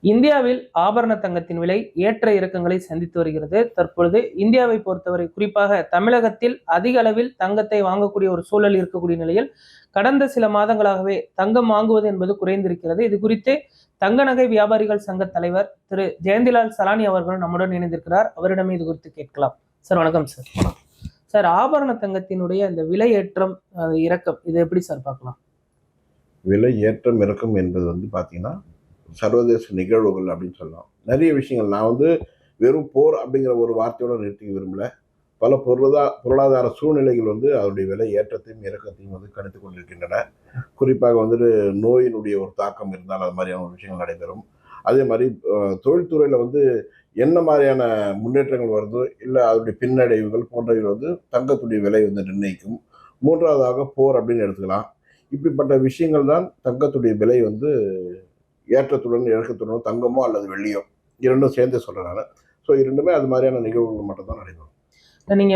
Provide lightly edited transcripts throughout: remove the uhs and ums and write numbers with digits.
இந்தியாவில் ஆபரண தங்கத்தின் விலை ஏற்ற இறக்கங்களை சந்தித்து வருகிறது. தற்பொழுது இந்தியாவை பொறுத்தவரை குறிப்பாக தமிழகத்தில் அதிக அளவில் தங்கத்தை வாங்கக்கூடிய ஒரு சூழல் இருக்கக்கூடிய நிலையில் கடந்த சில மாதங்களாகவே தங்கம் வாங்குவது என்பது குறைந்திருக்கிறது. இது குறித்து தங்க நகை வியாபாரிகள் சங்க தலைவர் திரு ஜெயந்திலால் சலானி அவர்கள் நம்முடன் இணைந்திருக்கிறார். அவரிடமே இது குறித்து கேட்கலாம். சார் வணக்கம் சார். சார், ஆபரண தங்கத்தினுடைய அந்த விலை ஏற்றம் இறக்கம் இது எப்படி சார் பார்க்கலாம்? விலை ஏற்றம் இறக்கம் என்பது பார்த்தீங்கன்னா சர்வதேச நிகழ்வுகள் அப்படின்னு சொல்லலாம். நிறைய விஷயங்கள் நான் வெறும் போர் அப்படிங்கிற ஒரு வார்த்தையோட நிறுத்திக்க விரும்பல. பல பொருளாதார சூழ்நிலைகள் அதனுடைய விலை ஏற்றத்தையும் இறக்கத்தையும் கணித்து கொண்டிருக்கின்றன. குறிப்பாக நோயினுடைய ஒரு தாக்கம் இருந்தால் அது மாதிரியான ஒரு விஷயங்கள் நடைபெறும். அதே மாதிரி தொழில்துறையில் என்ன மாதிரியான முன்னேற்றங்கள் வருதோ இல்லை அதனுடைய பின்னடைவுகள் போன்றவை தங்கத்துடைய விலை நிர்ணயிக்கும். மூன்றாவதாக போர் அப்படின்னு எடுத்துக்கலாம். இப்படிப்பட்ட விஷயங்கள் தான் தங்கத்துடைய விலை ஏற்றத்துடன் இறக்கத்துடன் தங்கமோ அல்லது வெள்ளியோ இரண்டும் சேர்ந்து சொல்றேன். ஸோ இரண்டுமே அது மாதிரியான நிகழ்வுகள் மட்டும்தான் நடைபெறும். நீங்க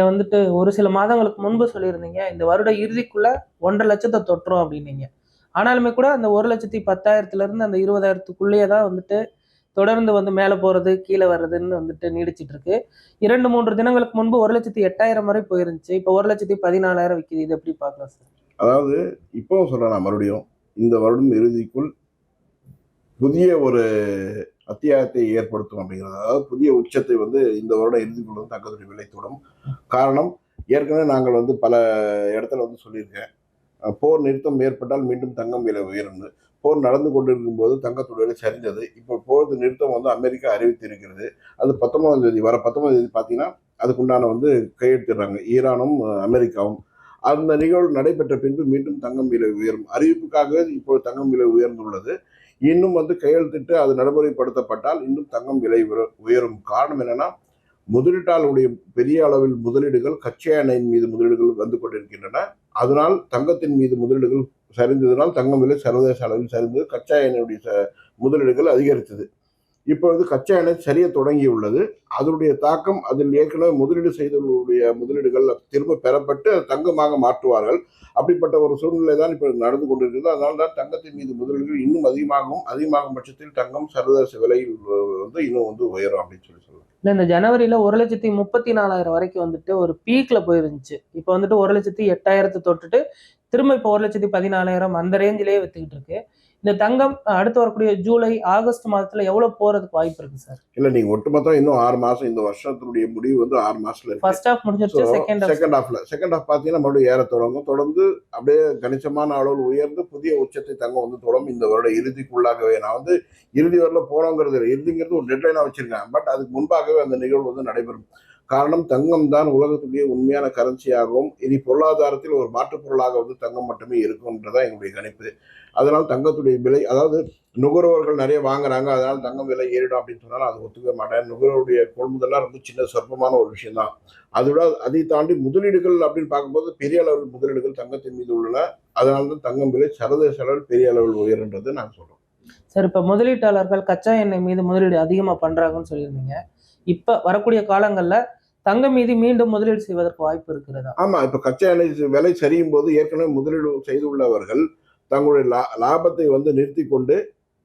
ஒரு சில மாதங்களுக்கு முன்பு சொல்லியிருந்தீங்க இந்த வருட இறுதிக்குள்ள 1.5 லட்சத்தை தொட்டுரும் அப்படின்னீங்க. ஆனாலுமே கூட அந்த 1,10,000 இருந்து அந்த 20,000க்குள்ளேயே தான் தொடர்ந்து மேலே போறது கீழே வர்றதுன்னு நீடிச்சிட்டு இருக்கு. 2-3 தினங்களுக்கு முன்பு 1,08,000 வரை போயிருந்துச்சு. இப்போ 1,14,000 விற்கிது. இது எப்படி பார்க்கலாம் சார்? அதாவது இப்போ சொல்றேன், நான் மறுபடியும் இந்த வருடம் இறுதிக்குள் புதிய ஒரு அத்தியாயத்தை ஏற்படுத்தும் அப்படிங்கிறது. அதாவது புதிய உச்சத்தை இந்த வருடம் இறுதிக்குள்ள தங்கத்துடைய விலை தொடும். காரணம், ஏற்கனவே நாங்கள் பல இடத்துல சொல்லியிருக்கேன், போர் நிறுத்தம் ஏற்பட்டால் மீண்டும் தங்கம் விலை உயர்ந்து போர் நடந்து கொண்டிருக்கும் போது தங்கத்துடைய விலை சரிந்தது. இப்போ போர் நிறுத்தம் அமெரிக்கா அறிவித்திருக்கிறது. அது 19ஆம் தேதி வர 19ஆம் தேதி பார்த்தீங்கன்னா அதுக்குண்டான கையெழுத்திடுறாங்க ஈரானும் அமெரிக்காவும். அந்த நிகழ்வு நடைபெற்ற பின்பு மீண்டும் தங்கம் விலை உயரும் அறிவிப்புக்காகவே இப்போது தங்கம் விலை உயர்ந்துள்ளது. இன்னும் கையெழுத்திட்டு அது நடைமுறைப்படுத்தப்பட்டால் இன்னும் தங்கம் விலை உயரும். காரணம் என்னன்னா, முதலீட்டாளருடைய பெரிய அளவில் முதலீடுகள் கச்சா எண்ணெயின் மீது முதலீடுகள் வந்து கொண்டிருக்கின்றன. அதனால் தங்கத்தின் மீது முதலீடுகள் சரிந்ததனால் தங்கம் விலை சர்வதேச அளவில் சரிந்தது. கச்சா எண்ணெயுடைய முதலீடுகள் அதிகரித்தது. இப்பொழுது கச்சா எண்ணெய் சரிய தொடங்கியுள்ளது. அதனுடைய தாக்கம், அதில் ஏற்கனவே முதலீடு செய்தவர்களுடைய முதலீடுகள் திரும்ப பெறப்பட்டு தங்கமாக மாற்றுவார்கள். அப்படிப்பட்ட ஒரு சூழ்நிலை தான் இப்போ நடந்து கொண்டிருக்கிறது. அதனால தான் தங்கத்தின் மீது முதலீடுகள் இன்னும் அதிகமாகும் பட்சத்தில் தங்கம் சர்வதேச விலையில் இன்னும் உயரும் அப்படின்னு சொல்லலாம். இல்லை, இந்த ஜனவரியில 1,34,000 வரைக்கும் ஒரு பீக்ல போயிருந்துச்சு. இப்போ 1,08,000 தொட்டுட்டு திரும்ப இப்போ 1,14,000 அந்த ரேஞ்சிலேயே வித்துக்கிட்டு இருக்கு. இந்த தங்கம் அடுத்து வரக்கூடிய ஜூலை ஆகஸ்ட் மாதத்துல எவ்வளவு போறதுக்கு வாய்ப்பு இருக்கு சார்? இல்ல, நீங்க ஒட்டுமொத்தம் இன்னும் 6 மாசம், இந்த வருஷத்துடைய முடிவு 6 மாசத்துல இருக்கு. ஃபர்ஸ்ட் ஹாஃப் முடிஞ்சிருச்சு. செகண்ட் ஹாஃப் பாத்தீங்கன்னா மறுபடியும் ஏற தொடங்கும். தொடர்ந்து அப்படியே கணிசமான அளவில் உயர்ந்து புதிய உச்சத்தை தங்கம் தொடங்கும் இந்த வருட இறுதிக்குள்ளாகவே. நான் இறுதி வரல போனோங்கிறது இறுதிங்கிறது ஒரு டெட்லைனா வச்சிருக்கேன். பட் அதுக்கு முன்பாகவே அந்த நிகழ்வு நடைபெறும். காரணம், தங்கம் தான் உலகத்துடைய உண்மையான கரன்சியாகவும் இனி பொருளாதாரத்தில் ஒரு மாற்றுப் பொருளாக தங்கம் மட்டுமே இருக்கும்ன்றதான் எங்களுடைய கணிப்பு. அதனால் தங்கத்துடைய விலை, அதாவது நுகர்வோர்கள் நிறைய வாங்குறாங்க அதனால தங்கம் விலை ஏறிடும் அப்படின்னு சொன்னாலும் அது ஒத்துக்க மாட்டேன். நுகர்வோருடைய கொள்முதல்லாம் ரொம்ப சின்ன சொற்பமான ஒரு விஷயம் தான். அதோட அதை தாண்டி முதலீடுகள் அப்படின்னு பார்க்கும்போது பெரிய அளவில் முதலீடுகள் தங்கத்தின் மீது உள்ளன. அதனால தான் தங்கம் விலை சர்வதேச அளவில் பெரிய அளவில் உயர்ன்றது நான் சொல்றேன். சார், இப்ப முதலீட்டாளர்கள் கச்சா எண்ணெய் மீது முதலீடு அதிகமா பண்றாங்கன்னு சொல்லியிருந்தீங்க. இப்ப வரக்கூடிய காலங்கள்ல தங்கம் மீது மீண்டும் முதலீடு செய்வதற்கு வாய்ப்பு இருக்கிறதா? ஆமா, இப்ப கச்சா எண்ணெய் விலை சரியும் போது ஏற்கனவே முதலீடு செய்துள்ளவர்கள் தங்களுடைய லாபத்தை நிறுத்தி கொண்டு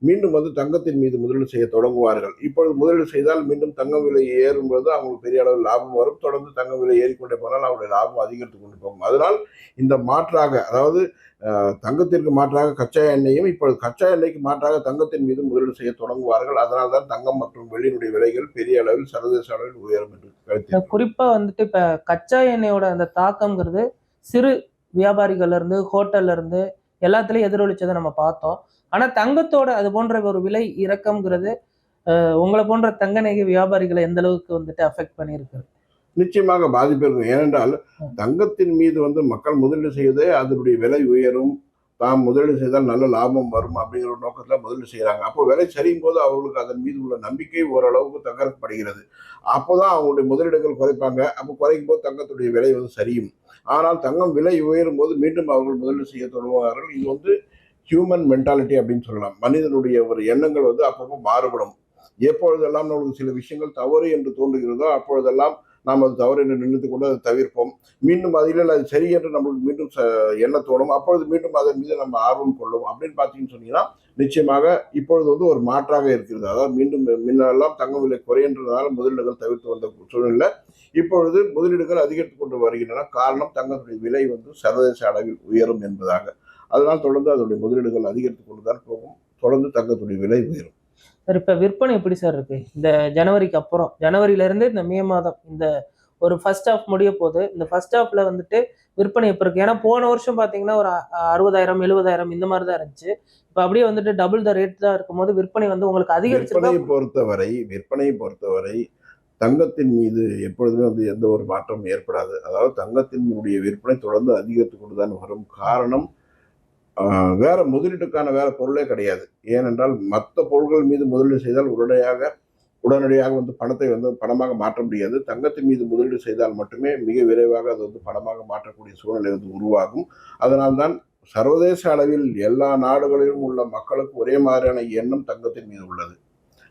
மீண்டும் தங்கத்தின் மீது முதலீடு செய்ய தொடங்குவார்கள். இப்பொழுது முதலீடு செய்தால் மீண்டும் தங்கம் விலை ஏறும்போது அவங்களுக்கு பெரிய அளவில் லாபம் வரும். தொடர்ந்து தங்கம் விலை ஏறிக்கொண்டே போனால் அவருடைய லாபம் அதிகரித்து கொண்டு போகும். அதனால் இந்த மாற்றாக, அதாவது தங்கத்திற்கு மாற்றாக கச்சா எண்ணெயும், இப்பொழுது கச்சா எண்ணெய்க்கு மாற்றாக தங்கத்தின் மீது முதலீடு செய்ய தொடங்குவார்கள். அதனால் தான் தங்கம் மற்றும் வெள்ளியினுடைய விலைகள் பெரிய அளவில் சர்வதேச அளவில் உயரும் என்று கருத்து. குறிப்பா இப்ப கச்சா எண்ணெயோட அந்த தாக்கம்ங்கிறது சிறு வியாபாரிகள்ல இருந்து ஹோட்டல்ல இருந்து எல்லாத்துலயும் எதிரொலிச்சதை நம்ம பார்த்தோம். ஆனா தங்கத்தோட அது போன்ற ஒரு விலை இறக்கம்ங்கிறது உங்களை போன்ற தங்க நகை வியாபாரிகளை எந்த அளவுக்கு அஃபெக்ட் பண்ணியிருக்கு? நிச்சயமாக பாதிப்பு இருக்கும். ஏனென்றால் தங்கத்தின் மீது மக்கள் முதலீடு செய்வதே அதனுடைய விலை உயரும், தாம் முதலீடு செய்தால் நல்ல லாபம் வரும் அப்படிங்கிற ஒரு நோக்கத்தில் முதலீடு செய்கிறாங்க. அப்போ விலை சரியும் போது அவர்களுக்கு அதன் மீது உள்ள நம்பிக்கை ஓரளவுக்கு தகர்க்கப்படுகிறது. அப்போதான் அவங்களுடைய முதலீடுகள் குறைப்பாங்க. அப்போ குறைக்கும் போது தங்கத்துடைய விலை சரியும். ஆனால் தங்கம் விலை உயரும் போது மீண்டும் அவர்கள் முதலீடு செய்ய தொடங்குவார்கள். இது ஹியூமன் மென்டாலிட்டி அப்படின்னு சொல்லலாம். மனிதனுடைய ஒரு எண்ணங்கள் அப்பப்போ மாறுபடும். எப்பொழுதெல்லாம் நம்மளுக்கு சில விஷயங்கள் தவறு என்று தோன்றுகிறதோ அப்பொழுதெல்லாம் நாம் அது தவறு என்று நினைத்து கொண்டு அதை தவிர்ப்போம். மீண்டும் அதில் அது சரி என்று நம்மளுக்கு மீண்டும் எண்ண தோணும். அப்பொழுது மீண்டும் அதன் மீது நம்ம ஆர்வம் கொள்ளும். அப்படின்னு பார்த்தீங்கன்னு சொன்னீங்கன்னா நிச்சயமாக இப்பொழுது வந்து ஒரு மாற்றாக இருக்கிறது. அதாவது மீண்டும் முன்னெல்லாம் தங்கம் விலை குறைகின்றதால முதலீடுகள் தவிர்த்து வந்த சூழ்நிலை இப்பொழுது முதலீடுகள் அதிகரித்துக் கொண்டு வருகின்றன. காரணம் தங்கத்துடைய விலை வந்து சர்வதேச அளவில் உயரும் என்பதாக. அதனால் தொடர்ந்து அதனுடைய முதலீடுகள் அதிகரித்துக் கொண்டுதான் போகும். தொடர்ந்து தங்கத்துடைய விலை உயரும். சார் இப்ப விற்பனை எப்படி சார் இருக்கு இந்த ஜனவரிக்கு அப்புறம்? ஜனவரியில இருந்து இந்த மே மாதம் இந்த ஒரு ஃபர்ஸ்ட் ஹாஃப் முடிய போது இந்த ஃபர்ஸ்ட் ஹாஃப்ல வந்துட்டு விற்பனை எப்ப இருக்கு? ஏன்னா போன வருஷம் பாத்தீங்கன்னா ஒரு 60,000 70,000 இந்த மாதிரி தான் இருந்துச்சு. இப்ப அப்படியே வந்துட்டு டபுள் த ரேட் தான் இருக்கும்போது விற்பனை வந்து உங்களுக்கு அதிகரிச்சிருக்கா? விற்பனையை பொறுத்தவரை தங்கத்தின் மீது எப்பொழுதுமே வந்து எந்த ஒரு மாற்றமும் ஏற்படாது. அதாவது தங்கத்தினுடைய விற்பனை தொடர்ந்து அதிகரித்துக் கொண்டுதான் வரும். காரணம் வேற முதலீட்டுக்கான வேற பொருளே கிடையாது. ஏனென்றால் மற்ற பொருட்கள் மீது முதலீடு செய்தால் உடனடியாக வந்து பணத்தை வந்து பணமாக மாற்ற முடியாது. தங்கத்தின் மீது முதலீடு செய்தால் மட்டுமே மிக விரைவாக அது வந்து பணமாக மாற்றக்கூடிய சூழ்நிலை வந்து உருவாகும். அதனால்தான் சர்வதேச அளவில் எல்லா நாடுகளிலும் உள்ள மக்களுக்கு ஒரே மாதிரியான எண்ணம் தங்கத்தின் மீது உள்ளது.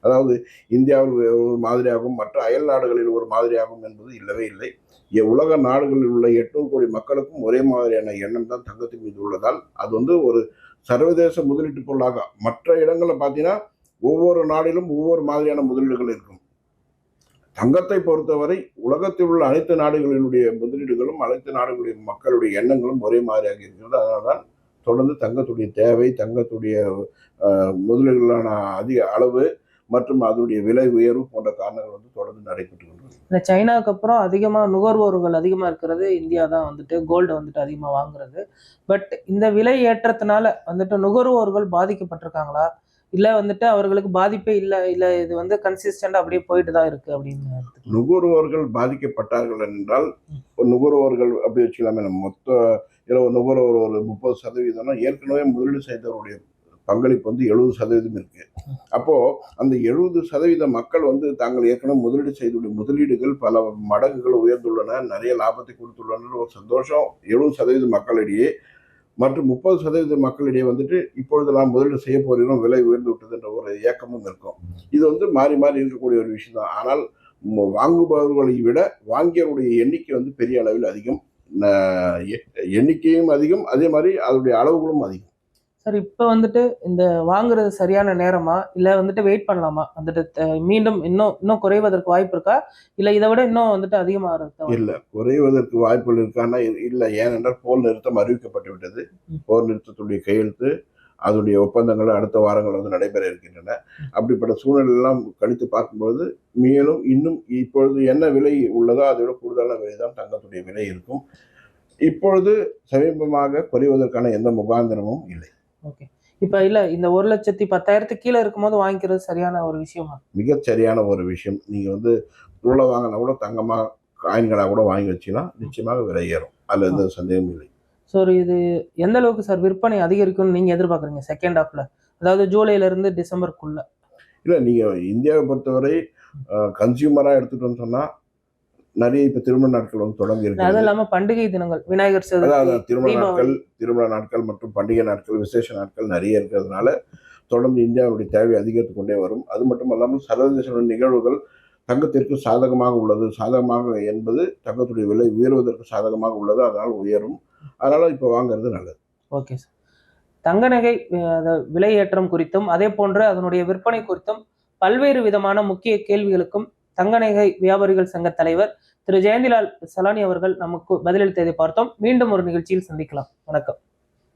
அதாவது இந்தியாவில் ஒரு மாதிரியாகவும் மற்ற அயல் நாடுகளில் ஒரு மாதிரியாகும் என்பது இல்லவே இல்லை. உலக நாடுகளில் உள்ள 800 கோடி மக்களுக்கும் ஒரே மாதிரியான எண்ணம் தான் தங்கத்தின் மீது உள்ளதால் அது வந்து ஒரு சர்வதேச முதலீட்டு பொருளாக மற்ற இடங்களில் பார்த்தீங்கன்னா ஒவ்வொரு நாடிலும் ஒவ்வொரு மாதிரியான முதலீடுகள் இருக்கும். தங்கத்தை பொறுத்தவரை உலகத்தில் உள்ள அனைத்து நாடுகளினுடைய முதலீடுகளும் அனைத்து நாடுகளுடைய மக்களுடைய எண்ணங்களும் ஒரே மாதிரியாக இருக்கிறது. அதனால்தான் தொடர்ந்து தங்கத்துடைய தேவை, தங்கத்துடைய முதலீடுகளான அதிக அளவு மற்றும் அதனுடைய விலை உயர்வு போன்ற காரணங்கள் வந்து தொடர்ந்து நடைபெற்று கொண்டிருக்கிறது. இந்த சைனாவுக்கு அப்புறம் அதிகமா நுகர்வோர்கள் அதிகமா இருக்கிறது இந்தியா தான் வந்துட்டு கோல்டு வந்துட்டு அதிகமா வாங்குறது. பட் இந்த விலை ஏற்றத்தினால வந்துட்டு நுகர்வோர்கள் பாதிக்கப்பட்டிருக்காங்களா? இல்ல வந்துட்டு அவர்களுக்கு பாதிப்பே இல்ல இல்ல இது வந்து கன்சிஸ்டன்டா அப்படியே போயிட்டு தான் இருக்கு அப்படின்னு? நுகர்வோர்கள் பாதிக்கப்பட்டார்கள் என்றால் நுகர்வோர்கள் அப்படி வச்சுக்கலாமே. நம்ம மொத்த நுகர்வோர் ஒரு 30% ஏற்கனவே முதலீடு செய்தவருடைய பங்களிப்பு வந்து 70% இருக்கு. அப்போ அந்த 70% மக்கள் வந்து தாங்கள் ஏற்கனவே முதலீடு செய்துள்ள முதலீடுகள் பல மடங்குகள் உயர்ந்துள்ளன, நிறைய லாபத்தை கொடுத்துள்ளன ஒரு சந்தோஷம் 70% மக்களிடையே. மற்றும் 30% மக்களிடையே வந்துட்டு இப்பொழுது நாம் முதலீடு செய்ய போகிறோம், விலை உயர்ந்து விட்டது என்ற ஒரு ஏக்கமும் இருக்கும். இது வந்து மாறி மாறி இருக்கக்கூடிய ஒரு விஷயம் தான். ஆனால் வாங்குபவர்களை விட வாங்கியவருடைய எண்ணிக்கை வந்து பெரிய அளவில் அதிகம், எண்ணிக்கையும் அதிகம், அதே மாதிரி அதனுடைய அளவுகளும் அதிகம். சார் இப்ப வந்துட்டு இந்த வாங்குறது சரியான நேரமா இல்ல வந்துட்டு வெயிட் பண்ணலாமா? வந்துட்டு மீண்டும் இன்னும் குறைவதற்கு வாய்ப்பு இருக்கா? இல்ல இதை விட இன்னும் வந்துட்டு அதிகமாக இல்ல குறைவதற்கு வாய்ப்புகள் இருக்கான்னா இல்லை. ஏனென்றால் போர் நிறுத்தம் அறிவிக்கப்பட்டு விட்டது. போர் நிறுத்தத்துடைய கையெழுத்து அதனுடைய ஒப்பந்தங்கள் அடுத்த வாரங்கள் வந்து நடைபெற இருக்கின்றன. அப்படிப்பட்ட சூழ்நிலையெல்லாம் கணித்து பார்க்கும்போது மேலும் இன்னும் இப்பொழுது என்ன விலை உள்ளதோ அதை விட கூடுதலான விலை தான் தங்கத்துடைய விலை இருக்கும். இப்பொழுது சமீபமாக குறைவதற்கான எந்த முகாந்திரமும் இல்லை. ஓகே. இப்ப இல்ல இந்த 1,10,10,000 கீழே இருக்கும்போது வாங்கிக்கிறது சரியான ஒரு விஷயமா? மிகச் சரியான ஒரு விஷயம். நீங்க வந்து பொருளை வாங்கினா கூட தங்கமா காயின்களா கூட வாங்கி வச்சீங்கன்னா நிச்சயமாக விலை ஏறும். அதுல எந்த சந்தேகமும் இல்லை. சார் இது எந்த அளவுக்கு சார் விற்பனை அதிகரிக்கும்னு நீங்க எதிர்பார்க்குறீங்க செகண்ட் ஹாஃப்ல? அதாவது ஜூலைல இருந்து டிசம்பருக்குள்ள. இல்ல நீங்க இந்தியாவை பொறுத்தவரை கன்சியூமரா எடுத்துட்டோம்னு சொன்னா நிறைய இப்ப திருமண நாட்கள் வந்து தொடங்கி இருக்கு. அது இல்லாம பண்டிகை தினங்கள், விநாயகர் சதுர்த்தி, திருமண நாட்கள் மற்றும் பண்டிகை நாட்கள், விசேஷ நாட்கள் நிறைய இருக்கிறதுனால தொடர்ந்து இந்தியாவுடைய தேவை அதிகரித்துக் கொண்டே வரும். அது மட்டும் இல்லாமல் சர்வதேச நிகழ்வுகள் தங்கத்திற்கு சாதகமாக உள்ளது. சாதகமாக என்பது தங்கத்துடைய விலை உயர்வதற்கு சாதகமாக உள்ளது. அதனால் உயரும். அதனால இப்ப வாங்குறது நல்லது. Okay sir. தங்க நகை விலை ஏற்றம் குறித்தும் அதே போன்று அதனுடைய விற்பனை குறித்தும் பல்வேறு விதமான முக்கிய கேள்விகளுக்கும் தங்க நகை வியாபாரிகள் சங்க தலைவர் திரு ஜெயந்திலால் சலானி அவர்கள் நமக்கு பதிலளித்ததை பார்த்தோம். மீண்டும் ஒரு நிகழ்ச்சியில் சந்திக்கலாம். வணக்கம்.